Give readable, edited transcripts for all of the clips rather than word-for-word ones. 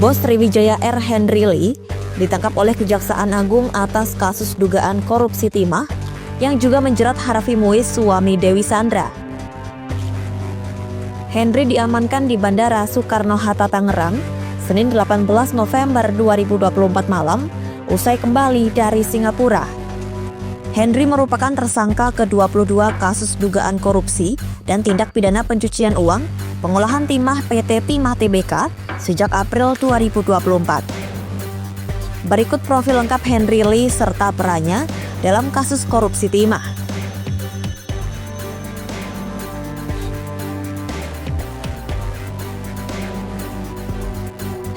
Bos Sriwijaya Air Henry Lee ditangkap oleh Kejaksaan Agung atas kasus dugaan korupsi timah yang juga menjerat Harvey Muiz, suami Dewi Sandra. Henry diamankan di Bandara Soekarno-Hatta Tangerang, Senin 18 November 2024 malam, usai kembali dari Singapura. Henry merupakan tersangka ke-22 kasus dugaan korupsi dan tindak pidana pencucian uang, pengolahan timah PT Timah Tbk sejak April 2024. Berikut profil lengkap Henry Lee serta perannya dalam kasus korupsi timah.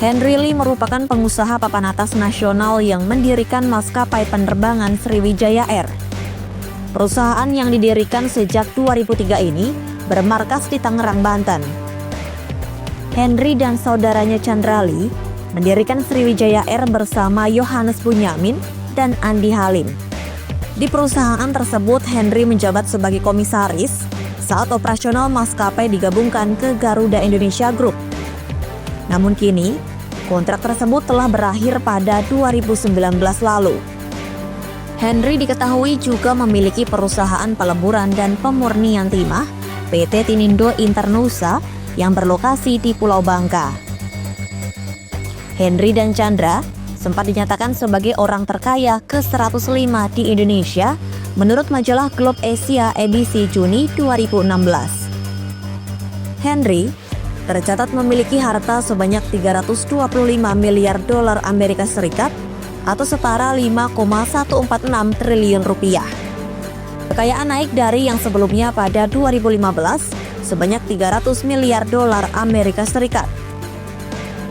Henry Lee merupakan pengusaha papan atas nasional yang mendirikan maskapai penerbangan Sriwijaya Air. Perusahaan yang didirikan sejak 2003 ini bermarkas di Tangerang, Banten. Henry dan saudaranya Chandra Lee mendirikan Sriwijaya Air bersama Yohanes Bunyamin dan Andi Halim. Di perusahaan tersebut, Henry menjabat sebagai komisaris saat operasional maskapai digabungkan ke Garuda Indonesia Group. Namun kini, kontrak tersebut telah berakhir pada 2019 lalu. Henry diketahui juga memiliki perusahaan peleburan dan pemurnian timah, PT Tinindo Internusa, yang berlokasi di Pulau Bangka. Henry dan Chandra sempat dinyatakan sebagai orang terkaya ke-105 di Indonesia menurut majalah Globe Asia edisi Juni 2016. Henry tercatat memiliki harta sebanyak 325 miliar dolar Amerika Serikat atau setara 5,146 triliun rupiah. Kekayaan naik dari yang sebelumnya pada 2015 sebanyak 300 miliar dolar Amerika Serikat.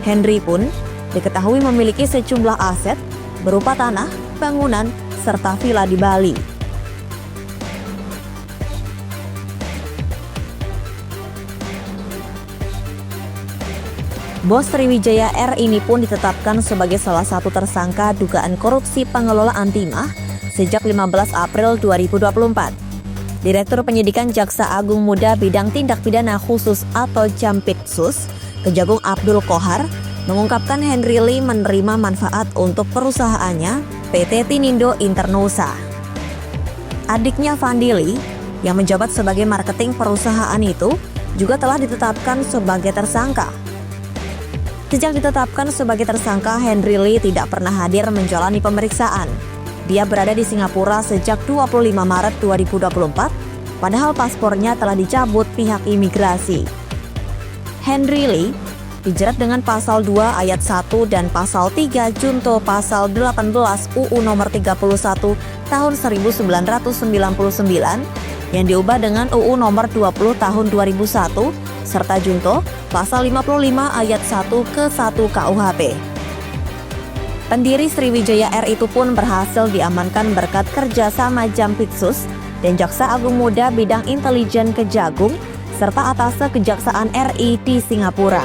Henry pun diketahui memiliki sejumlah aset berupa tanah, bangunan, serta villa di Bali. Bos Sriwijaya Air ini pun ditetapkan sebagai salah satu tersangka dugaan korupsi pengelolaan timah sejak 15 April 2024. Direktur Penyidikan Jaksa Agung Muda Bidang Tindak Pidana Khusus atau Jampitsus, Kejagung Abdul Kohar, mengungkapkan Henry Lee menerima manfaat untuk perusahaannya PT Tinindo Internusa. Adiknya Fandi Lee, yang menjabat sebagai marketing perusahaan itu, juga telah ditetapkan sebagai tersangka. Sejak ditetapkan sebagai tersangka, Henry Lee tidak pernah hadir menjalani pemeriksaan. Dia berada di Singapura sejak 25 Maret 2024, padahal paspornya telah dicabut pihak imigrasi. Henry Lee dijerat dengan pasal 2 ayat 1 dan pasal 3 junto pasal 18 UU nomor 31 tahun 1999 yang diubah dengan UU nomor 20 tahun 2001 serta junto pasal 55 ayat 1 ke 1 KUHP. Pendiri Sriwijaya Air itu pun berhasil diamankan berkat kerjasama Jampitsus dan Jaksa Agung Muda Bidang Intelijen Kejagung serta Atase Kejaksaan RI di Singapura.